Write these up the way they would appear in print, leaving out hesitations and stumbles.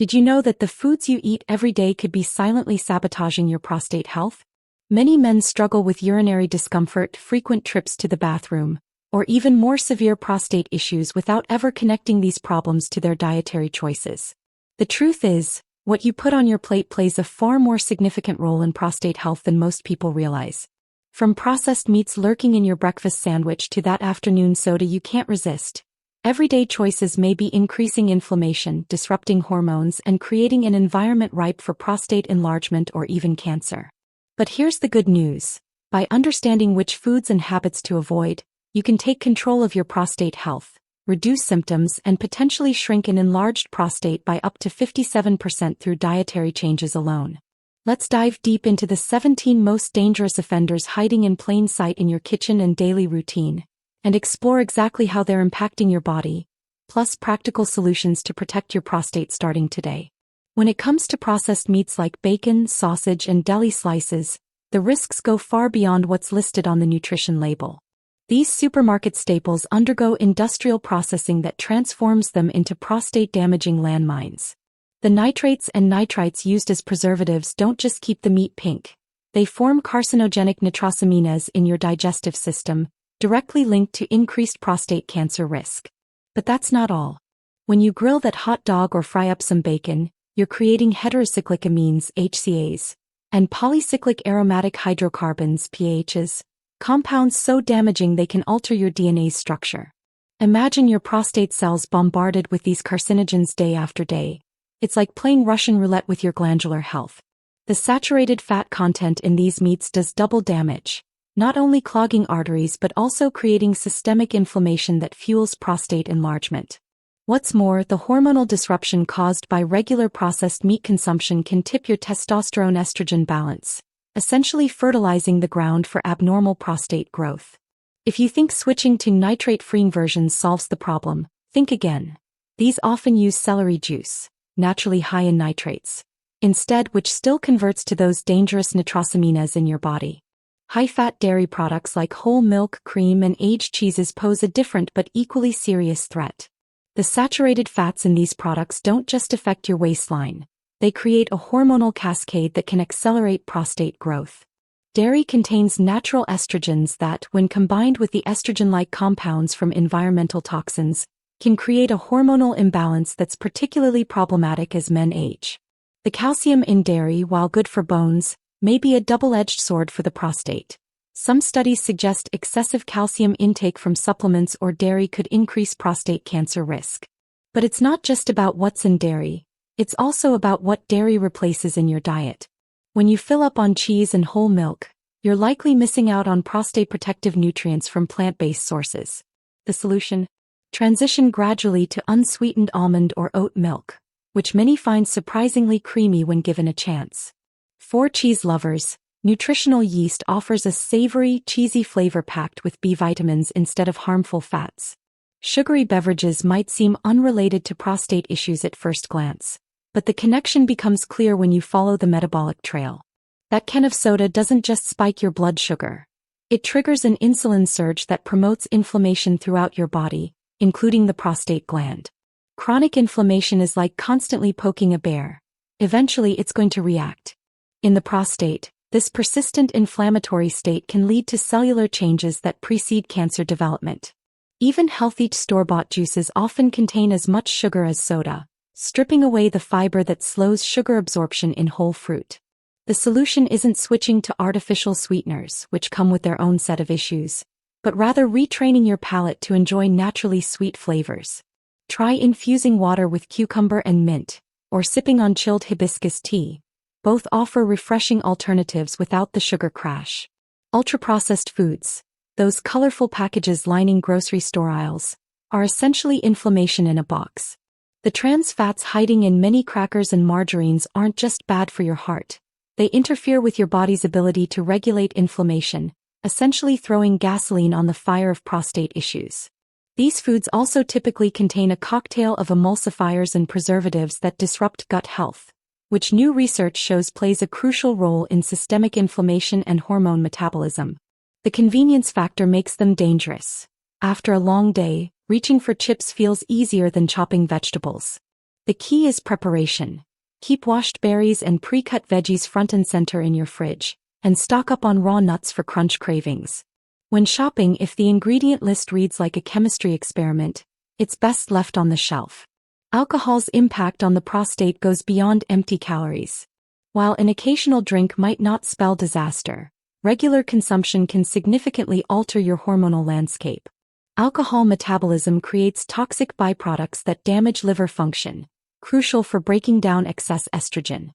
Did you know that the foods you eat every day could be silently sabotaging your prostate health? Many men struggle with urinary discomfort, frequent trips to the bathroom, or even more severe prostate issues without ever connecting these problems to their dietary choices. The truth is, what you put on your plate plays a far more significant role in prostate health than most people realize. From processed meats lurking in your breakfast sandwich to that afternoon soda you can't resist, everyday choices may be increasing inflammation, disrupting hormones, and creating an environment ripe for prostate enlargement or even cancer. But here's the good news. By understanding which foods and habits to avoid, you can take control of your prostate health, reduce symptoms, and potentially shrink an enlarged prostate by up to 57% through dietary changes alone. Let's dive deep into the 17 most dangerous offenders hiding in plain sight in your kitchen and daily routine, and explore exactly how they're impacting your body, plus practical solutions to protect your prostate starting today. When it comes to processed meats like bacon, sausage, and deli slices, the risks go far beyond what's listed on the nutrition label. These supermarket staples undergo industrial processing that transforms them into prostate-damaging landmines. The nitrates and nitrites used as preservatives don't just keep the meat pink. They form carcinogenic nitrosamines in your digestive system, directly linked to increased prostate cancer risk. But that's not all. When you grill that hot dog or fry up some bacon, you're creating heterocyclic amines, HCAs, and polycyclic aromatic hydrocarbons, PAHs, compounds so damaging they can alter your DNA's structure. Imagine your prostate cells bombarded with these carcinogens day after day. It's like playing Russian roulette with your glandular health. The saturated fat content in these meats does double damage, not only clogging arteries but also creating systemic inflammation that fuels prostate enlargement. What's more, the hormonal disruption caused by regular processed meat consumption can tip your testosterone-estrogen balance, essentially fertilizing the ground for abnormal prostate growth. If you think switching to nitrate-free versions solves the problem, think again. These often use celery juice, naturally high in nitrates, instead, which still converts to those dangerous nitrosamines in your body. High-fat dairy products like whole milk, cream, and aged cheeses pose a different but equally serious threat. The saturated fats in these products don't just affect your waistline. They create a hormonal cascade that can accelerate prostate growth. Dairy contains natural estrogens that, when combined with the estrogen-like compounds from environmental toxins, can create a hormonal imbalance that's particularly problematic as men age. The calcium in dairy, while good for bones, may be a double-edged sword for the prostate. Some studies suggest excessive calcium intake from supplements or dairy could increase prostate cancer risk. But it's not just about what's in dairy. It's also about what dairy replaces in your diet. When you fill up on cheese and whole milk, you're likely missing out on prostate-protective nutrients from plant-based sources. The solution? Transition gradually to unsweetened almond or oat milk, which many find surprisingly creamy when given a chance. For cheese lovers, nutritional yeast offers a savory, cheesy flavor packed with B vitamins instead of harmful fats. Sugary beverages might seem unrelated to prostate issues at first glance, but the connection becomes clear when you follow the metabolic trail. That can of soda doesn't just spike your blood sugar. It triggers an insulin surge that promotes inflammation throughout your body, including the prostate gland. Chronic inflammation is like constantly poking a bear. Eventually it's going to react. In the prostate, this persistent inflammatory state can lead to cellular changes that precede cancer development. Even healthy store-bought juices often contain as much sugar as soda, stripping away the fiber that slows sugar absorption in whole fruit. The solution isn't switching to artificial sweeteners, which come with their own set of issues, but rather retraining your palate to enjoy naturally sweet flavors. Try infusing water with cucumber and mint, or sipping on chilled hibiscus tea. Both offer refreshing alternatives without the sugar crash. Ultra-processed foods, those colorful packages lining grocery store aisles, are essentially inflammation in a box. The trans fats hiding in many crackers and margarines aren't just bad for your heart. They interfere with your body's ability to regulate inflammation, essentially throwing gasoline on the fire of prostate issues. These foods also typically contain a cocktail of emulsifiers and preservatives that disrupt gut health, which new research shows plays a crucial role in systemic inflammation and hormone metabolism. The convenience factor makes them dangerous. After a long day, reaching for chips feels easier than chopping vegetables. The key is preparation. Keep washed berries and pre-cut veggies front and center in your fridge, and stock up on raw nuts for crunch cravings. When shopping, if the ingredient list reads like a chemistry experiment, it's best left on the shelf. Alcohol's impact on the prostate goes beyond empty calories. While an occasional drink might not spell disaster, regular consumption can significantly alter your hormonal landscape. Alcohol metabolism creates toxic byproducts that damage liver function, crucial for breaking down excess estrogen.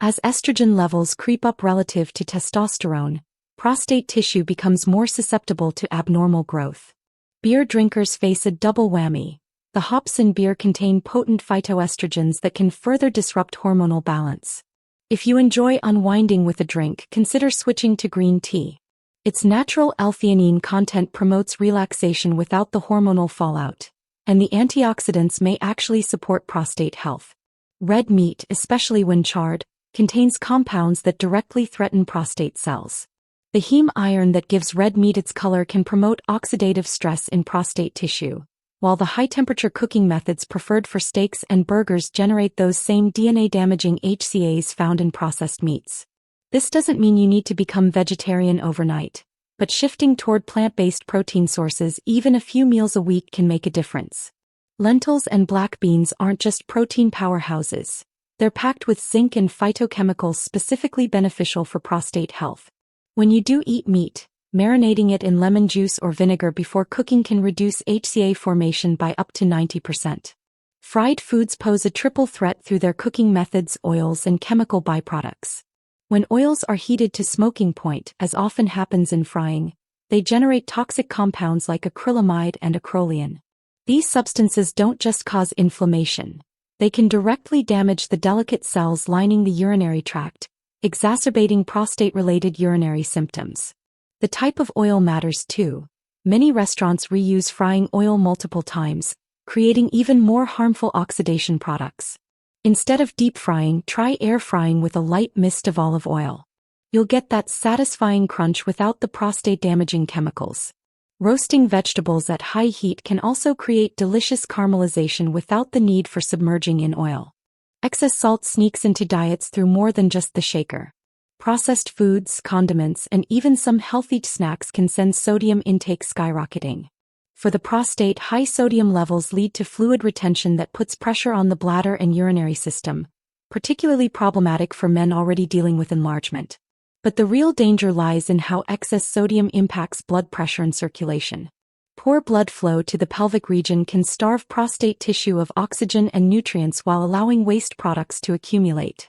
As estrogen levels creep up relative to testosterone, prostate tissue becomes more susceptible to abnormal growth. Beer drinkers face a double whammy. The hops in beer contain potent phytoestrogens that can further disrupt hormonal balance. If you enjoy unwinding with a drink, consider switching to green tea. Its natural L-theanine content promotes relaxation without the hormonal fallout, and the antioxidants may actually support prostate health. Red meat, especially when charred, contains compounds that directly threaten prostate cells. The heme iron that gives red meat its color can promote oxidative stress in prostate tissue, while the high-temperature cooking methods preferred for steaks and burgers generate those same DNA-damaging HCAs found in processed meats. This doesn't mean you need to become vegetarian overnight, but shifting toward plant-based protein sources even a few meals a week can make a difference. Lentils and black beans aren't just protein powerhouses. They're packed with zinc and phytochemicals specifically beneficial for prostate health. When you do eat meat, marinating it in lemon juice or vinegar before cooking can reduce HCA formation by up to 90%. Fried foods pose a triple threat through their cooking methods, oils, and chemical byproducts. When oils are heated to smoking point, as often happens in frying, they generate toxic compounds like acrylamide and acrolein. These substances don't just cause inflammation. They can directly damage the delicate cells lining the urinary tract, exacerbating prostate-related urinary symptoms. The type of oil matters too. Many restaurants reuse frying oil multiple times, creating even more harmful oxidation products. Instead of deep frying, try air frying with a light mist of olive oil. You'll get that satisfying crunch without the prostate-damaging chemicals. Roasting vegetables at high heat can also create delicious caramelization without the need for submerging in oil. Excess salt sneaks into diets through more than just the shaker. Processed foods, condiments, and even some healthy snacks can send sodium intake skyrocketing. For the prostate, high sodium levels lead to fluid retention that puts pressure on the bladder and urinary system, particularly problematic for men already dealing with enlargement. But the real danger lies in how excess sodium impacts blood pressure and circulation. Poor blood flow to the pelvic region can starve prostate tissue of oxygen and nutrients while allowing waste products to accumulate.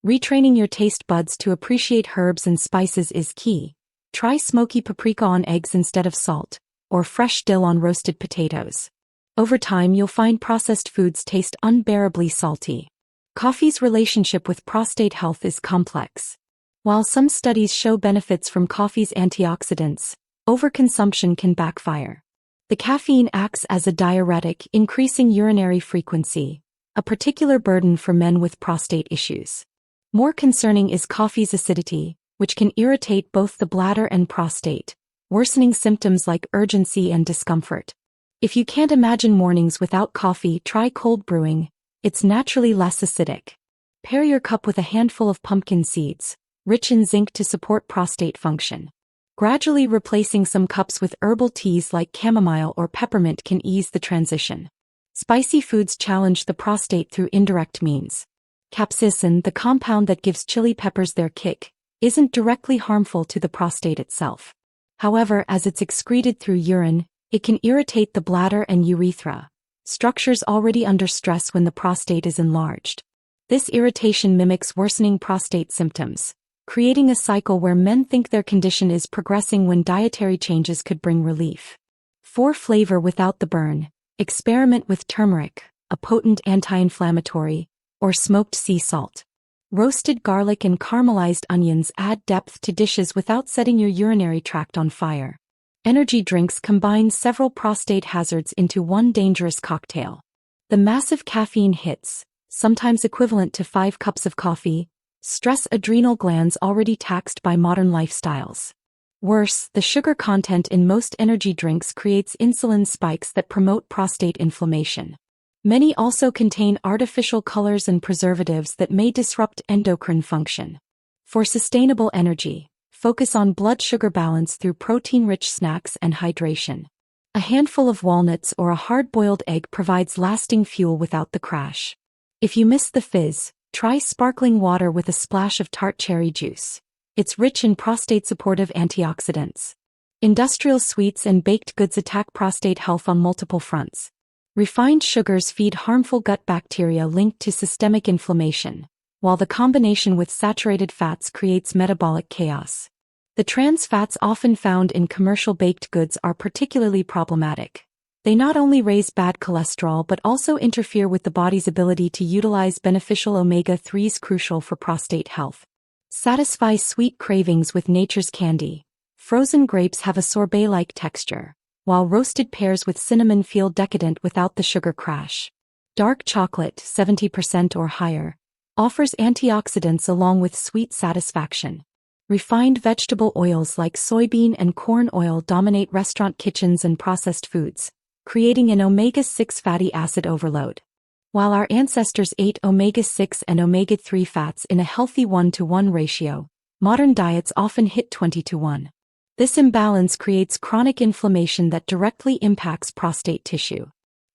Retraining your taste buds to appreciate herbs and spices is key. Try smoky paprika on eggs instead of salt, or fresh dill on roasted potatoes. Over time, you'll find processed foods taste unbearably salty. Coffee's relationship with prostate health is complex. While some studies show benefits from coffee's antioxidants, overconsumption can backfire. The caffeine acts as a diuretic, increasing urinary frequency, a particular burden for men with prostate issues. More concerning is coffee's acidity, which can irritate both the bladder and prostate, worsening symptoms like urgency and discomfort. If you can't imagine mornings without coffee, try cold brewing. It's naturally less acidic. Pair your cup with a handful of pumpkin seeds, rich in zinc to support prostate function. Gradually replacing some cups with herbal teas like chamomile or peppermint can ease the transition. Spicy foods challenge the prostate through indirect means. Capsaicin, the compound that gives chili peppers their kick, isn't directly harmful to the prostate itself. However, as it's excreted through urine, it can irritate the bladder and urethra, structures already under stress when the prostate is enlarged. This irritation mimics worsening prostate symptoms, creating a cycle where men think their condition is progressing when dietary changes could bring relief. For flavor without the burn, experiment with turmeric, a potent anti-inflammatory, or smoked sea salt. Roasted garlic and caramelized onions add depth to dishes without setting your urinary tract on fire. Energy drinks combine several prostate hazards into one dangerous cocktail. The massive caffeine hits, sometimes equivalent to 5 cups of coffee, stress adrenal glands already taxed by modern lifestyles. Worse, the sugar content in most energy drinks creates insulin spikes that promote prostate inflammation. Many also contain artificial colors and preservatives that may disrupt endocrine function. For sustainable energy, focus on blood sugar balance through protein-rich snacks and hydration. A handful of walnuts or a hard-boiled egg provides lasting fuel without the crash. If you miss the fizz, try sparkling water with a splash of tart cherry juice. It's rich in prostate-supportive antioxidants. Industrial sweets and baked goods attack prostate health on multiple fronts. Refined sugars feed harmful gut bacteria linked to systemic inflammation, while the combination with saturated fats creates metabolic chaos. The trans fats often found in commercial baked goods are particularly problematic. They not only raise bad cholesterol but also interfere with the body's ability to utilize beneficial omega-3s crucial for prostate health. Satisfy sweet cravings with nature's candy. Frozen grapes have a sorbet-like texture, while roasted pears with cinnamon feel decadent without the sugar crash. Dark chocolate, 70% or higher, offers antioxidants along with sweet satisfaction. Refined vegetable oils like soybean and corn oil dominate restaurant kitchens and processed foods, creating an omega-6 fatty acid overload. While our ancestors ate omega-6 and omega-3 fats in a healthy 1-to-1 ratio, modern diets often hit 20-to-1. This imbalance creates chronic inflammation that directly impacts prostate tissue.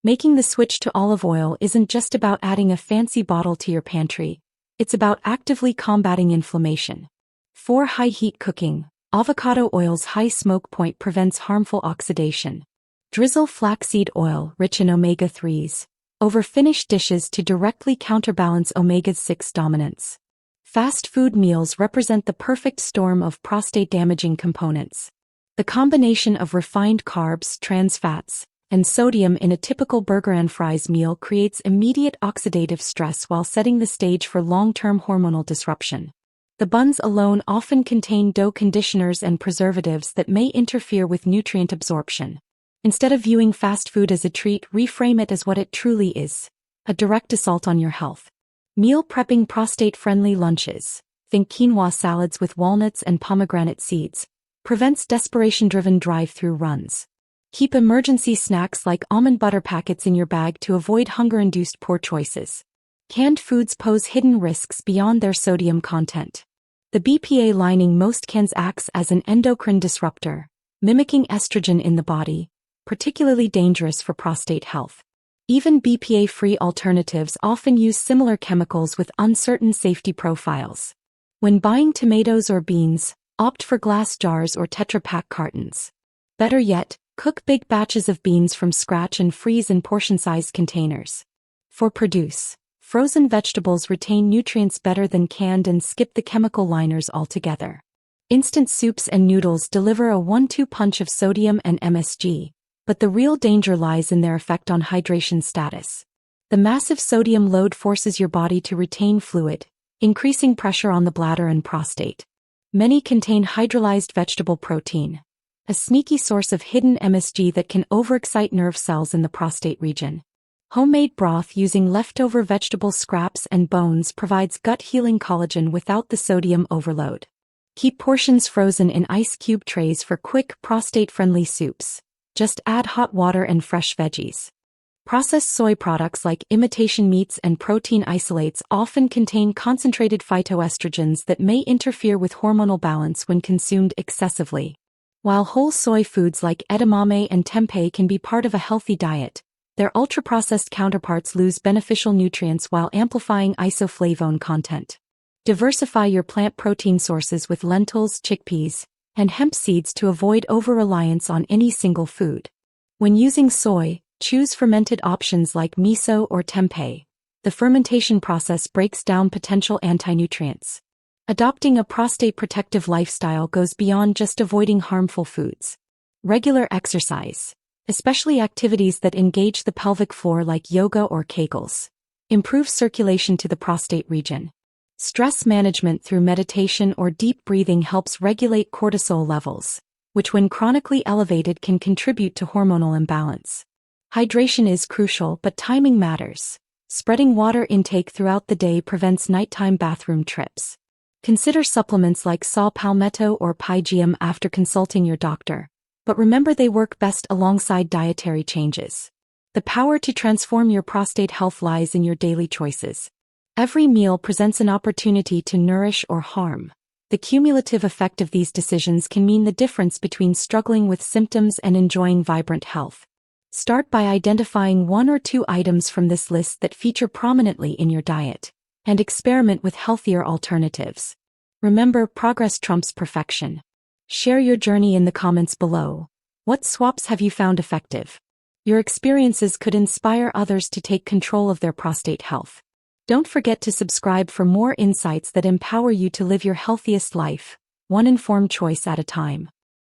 Making the switch to olive oil isn't just about adding a fancy bottle to your pantry, it's about actively combating inflammation. For high-heat cooking, avocado oil's high smoke point prevents harmful oxidation. Drizzle flaxseed oil, rich in omega-3s, over finished dishes to directly counterbalance omega-6 dominance. Fast food meals represent the perfect storm of prostate-damaging components. The combination of refined carbs, trans fats, and sodium in a typical burger and fries meal creates immediate oxidative stress while setting the stage for long-term hormonal disruption. The buns alone often contain dough conditioners and preservatives that may interfere with nutrient absorption. Instead of viewing fast food as a treat, reframe it as what it truly is: a direct assault on your health. Meal prepping prostate-friendly lunches. Think quinoa salads with walnuts and pomegranate seeds. Prevents desperation-driven drive-through runs. Keep emergency snacks like almond butter packets in your bag to avoid hunger-induced poor choices. Canned foods pose hidden risks beyond their sodium content. The BPA lining most cans acts as an endocrine disruptor, mimicking estrogen in the body, particularly dangerous for prostate health. Even BPA-free alternatives often use similar chemicals with uncertain safety profiles. When buying tomatoes or beans, opt for glass jars or Tetra Pak cartons. Better yet, cook big batches of beans from scratch and freeze in portion-sized containers. For produce, frozen vegetables retain nutrients better than canned and skip the chemical liners altogether. Instant soups and noodles deliver a 1-2 punch of sodium and MSG, but the real danger lies in their effect on hydration status. The massive sodium load forces your body to retain fluid, increasing pressure on the bladder and prostate. Many contain hydrolyzed vegetable protein, a sneaky source of hidden MSG that can overexcite nerve cells in the prostate region. Homemade broth using leftover vegetable scraps and bones provides gut-healing collagen without the sodium overload. Keep portions frozen in ice cube trays for quick, prostate-friendly soups. Just add hot water and fresh veggies. Processed soy products like imitation meats and protein isolates often contain concentrated phytoestrogens that may interfere with hormonal balance when consumed excessively. While whole soy foods like edamame and tempeh can be part of a healthy diet, their ultra-processed counterparts lose beneficial nutrients while amplifying isoflavone content. Diversify your plant protein sources with lentils, chickpeas, and hemp seeds to avoid over-reliance on any single food. When using soy, choose fermented options like miso or tempeh. The fermentation process breaks down potential anti-nutrients. Adopting a prostate-protective lifestyle goes beyond just avoiding harmful foods. Regular exercise, especially activities that engage the pelvic floor like yoga or Kegels, improves circulation to the prostate region. Stress management through meditation or deep breathing helps regulate cortisol levels, which when chronically elevated can contribute to hormonal imbalance. Hydration is crucial, but timing matters. Spreading water intake throughout the day prevents nighttime bathroom trips. Consider supplements like saw palmetto or pygeum after consulting your doctor, but remember they work best alongside dietary changes. The power to transform your prostate health lies in your daily choices. Every meal presents an opportunity to nourish or harm. The cumulative effect of these decisions can mean the difference between struggling with symptoms and enjoying vibrant health. Start by identifying 1 or 2 items from this list that feature prominently in your diet, and experiment with healthier alternatives. Remember, progress trumps perfection. Share your journey in the comments below. What swaps have you found effective? Your experiences could inspire others to take control of their prostate health. Don't forget to subscribe for more insights that empower you to live your healthiest life, one informed choice at a time.